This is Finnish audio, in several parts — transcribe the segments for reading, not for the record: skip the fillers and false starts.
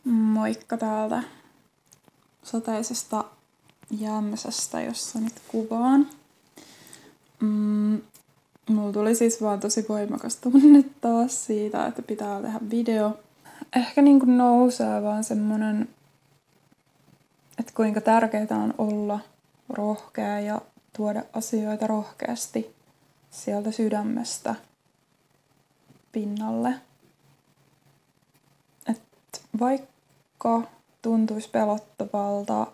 Moikka täältä sateisesta Jämsästä, jossa nyt kuvaan. Mulla tuli siis vaan tosi voimakas tunne taas siitä, että pitää tehdä video. Ehkä niinku nousee vaan semmonen, että kuinka tärkeää on olla rohkea ja tuoda asioita rohkeasti sieltä sydämestä pinnalle. Et vaikka tuntuisi pelottavalta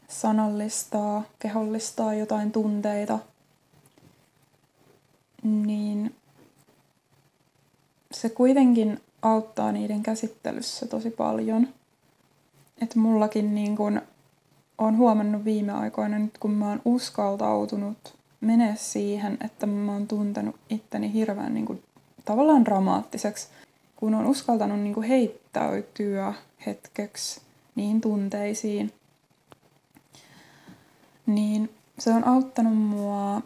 sanallistaa, kehollistaa jotain tunteita, niin se kuitenkin auttaa niiden käsittelyssä tosi paljon. Että mullakin niin kun on huomannut viime aikoina, nyt kun mä oon uskaltautunut menee siihen, että mä oon tuntenut itteni hirveän niin kun, tavallaan dramaattiseksi, kun on uskaltanut niin kun heittäytyä hetkeksi niihin tunteisiin, niin se on auttanut mua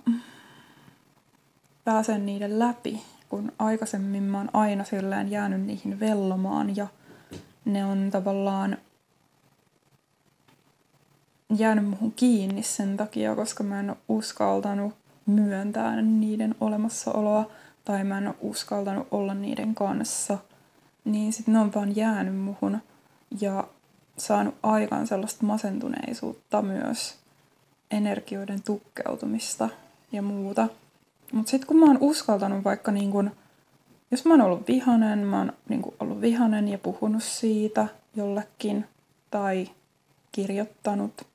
pääsen niiden läpi, kun aikaisemmin mä oon aina silleen jäänyt niihin vellomaan ja ne on tavallaan jäänyt muhun kiinni sen takia, koska mä en ole uskaltanut myöntää niiden olemassaoloa tai mä en ole uskaltanut olla niiden kanssa, niin sit ne on vaan jäänyt muhun ja saanut aikaan sellaista masentuneisuutta myös, energioiden tukkeutumista ja muuta. Mut sit kun mä oon uskaltanut vaikka jos mä oon ollut vihanen, mä oon ollut vihanen ja puhunut siitä jollekin tai kirjoittanut,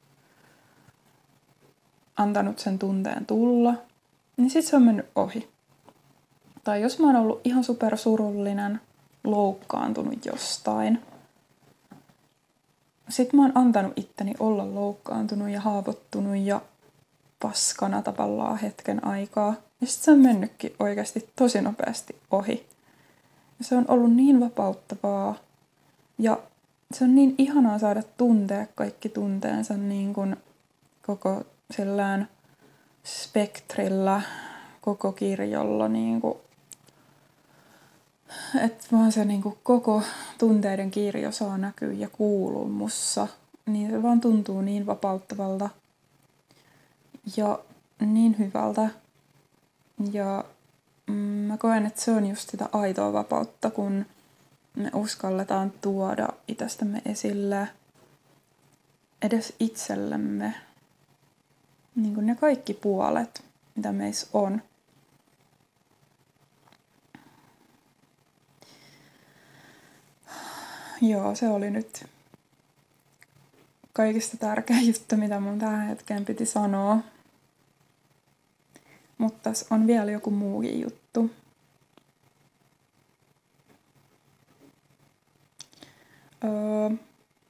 antanut sen tunteen tulla, niin sit se on mennyt ohi. Tai jos mä oon ollut ihan supersurullinen, loukkaantunut jostain, sit mä oon antanut itteni olla loukkaantunut ja haavoittunut ja paskana tavallaan hetken aikaa. Ja sit se on mennytkin oikeasti tosi nopeasti ohi. Ja se on ollut niin vapauttavaa. Ja se on niin ihanaa saada tuntea kaikki tunteensa niin kuin koko sillään spektrillä, koko kirjolla. Niin kuin, että vaan se niin kuin koko tunteiden kirjo saa näkyä ja kuulua mussa. Niin se vaan tuntuu niin vapauttavalta ja niin hyvältä. Ja mä koen, että se on just sitä aitoa vapautta, kun me uskalletaan tuoda itsestämme esille edes itsellemme niin kuin ne kaikki puolet, mitä meissä on. Joo, se oli nyt kaikista tärkein juttu, mitä mun tähän hetkeen piti sanoa. Mutta tässä on vielä joku muukin juttu.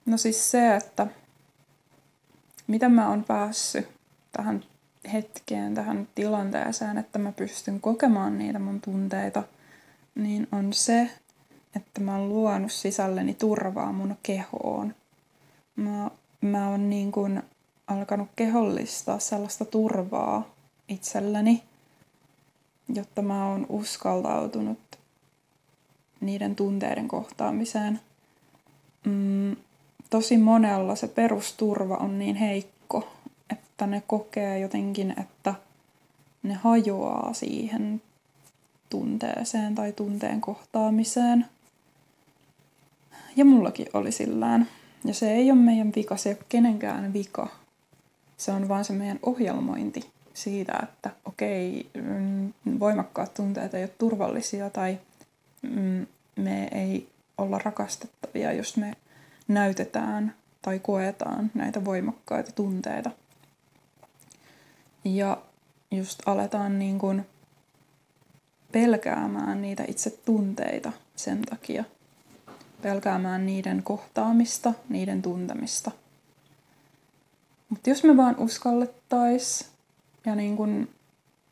No siis se, että miten mä oon päässyt tähän hetkeen, tähän tilanteeseen, että mä pystyn kokemaan niitä mun tunteita, niin on se, että mä oon luonut sisälleni turvaa mun kehoon. Mä oon niin kuin alkanut kehollistaa sellaista turvaa itselleni, jotta mä oon uskaltautunut niiden tunteiden kohtaamiseen. Tosi monella se perusturva on niin heikko, että ne kokee jotenkin, että ne hajoaa siihen tunteeseen tai tunteen kohtaamiseen. Ja mullakin oli sillään. Ja se ei ole meidän vika, se ei ole kenenkään vika. Se on vaan se meidän ohjelmointi siitä, että okei, voimakkaat tunteet ei ole turvallisia tai me ei olla rakastettavia, jos me näytetään tai koetaan näitä voimakkaita tunteita. Ja just aletaan niin kuin pelkäämään niitä itse tunteita sen takia. Pelkäämään niiden kohtaamista, niiden tuntemista. Mutta jos me vaan uskallettaisiin ja niin kuin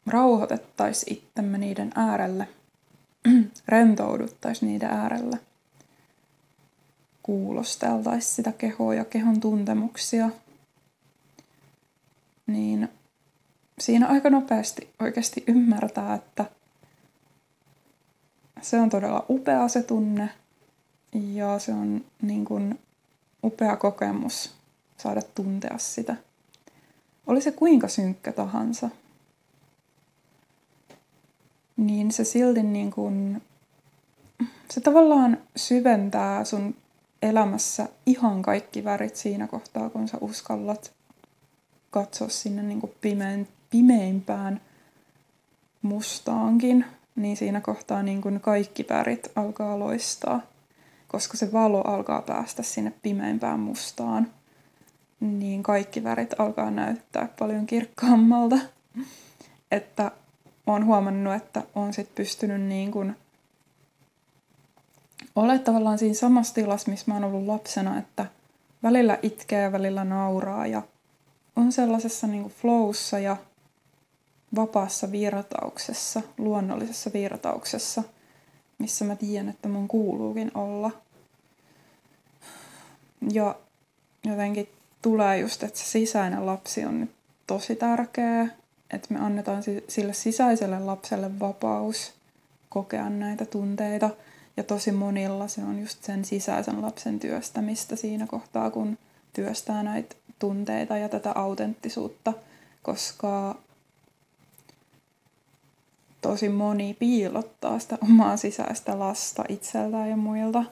rauhoitettaisiin itsemme niiden äärelle, rentouduttaisiin niiden äärelle, kuulosteltaisiin sitä kehoa ja kehon tuntemuksia, niin siinä aika nopeasti oikeasti ymmärtää, että se on todella upea se tunne Ja se on niin kuin upea kokemus saada tuntea sitä. Oli se kuinka synkkä tahansa, niin se silti niin kuin, se tavallaan syventää sun elämässä ihan kaikki värit siinä kohtaa, kun sä uskallat katsoa sinne niin kuin pimeimpään mustaankin, niin siinä kohtaa niin kuin kaikki värit alkaa loistaa, koska se valo alkaa päästä sinne pimeimpään mustaan, niin kaikki värit alkaa näyttää paljon kirkkaammalta. Että olen huomannut, että olen sit pystynyt niin kuin olemaan tavallaan siinä samassa tilassa, missä mä oon ollut lapsena, että välillä itkee ja välillä nauraa ja on sellaisessa niin kuin flowssa ja vapaassa virtauksessa, luonnollisessa virtauksessa, missä mä tiedän, että mun kuuluukin olla. Ja jotenkin tulee just, että se sisäinen lapsi on nyt tosi tärkeä, että me annetaan sille sisäiselle lapselle vapaus kokea näitä tunteita. Ja tosi monilla se on just sen sisäisen lapsen työstämistä siinä kohtaa, kun työstää näitä tunteita ja tätä autenttisuutta, koska tosi moni piilottaa sitä omaa sisäistä lasta itseltään ja muilta,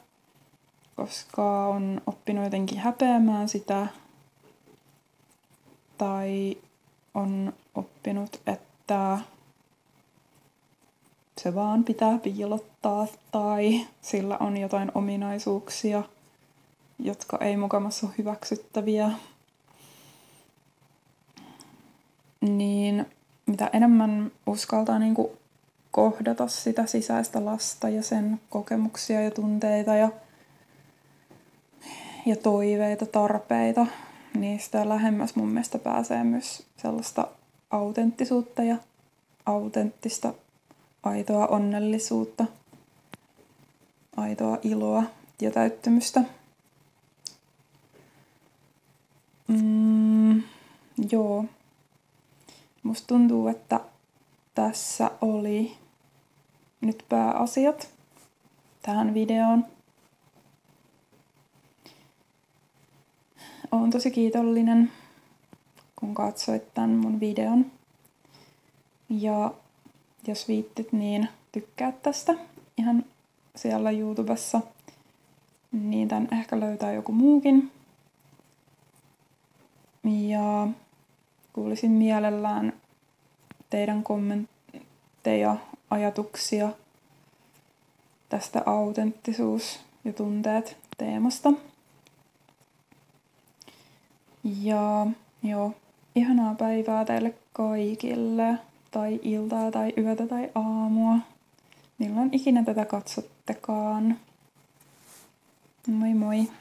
koska on oppinut jotenkin häpeämään sitä tai on oppinut, että se vaan pitää piilottaa tai sillä on jotain ominaisuuksia, jotka ei mukamassa ole hyväksyttäviä. Niin mitä enemmän uskaltaa niin kuin kohdata sitä sisäistä lasta ja sen kokemuksia ja tunteita ja toiveita, tarpeita, niin sitä lähemmäs mun mielestä pääsee myös sellaista autenttisuutta ja autenttista aitoa onnellisuutta, aitoa iloa ja täyttymystä. Joo. Musta tuntuu, että tässä oli nyt pääasiat tähän videoon. Olen tosi kiitollinen, kun katsoit tämän mun videon. Ja jos viittit, niin tykkää tästä ihan siellä YouTubessa. Niin tän ehkä löytää joku muukin. Ja kuulisin mielellään teidän kommentteja, ajatuksia tästä autenttisuus ja tunteet teemasta. Ja joo, ihanaa päivää teille kaikille, tai iltaa, tai yötä, tai aamua. Milloin ikinä tätä katsottekaan. Moi moi!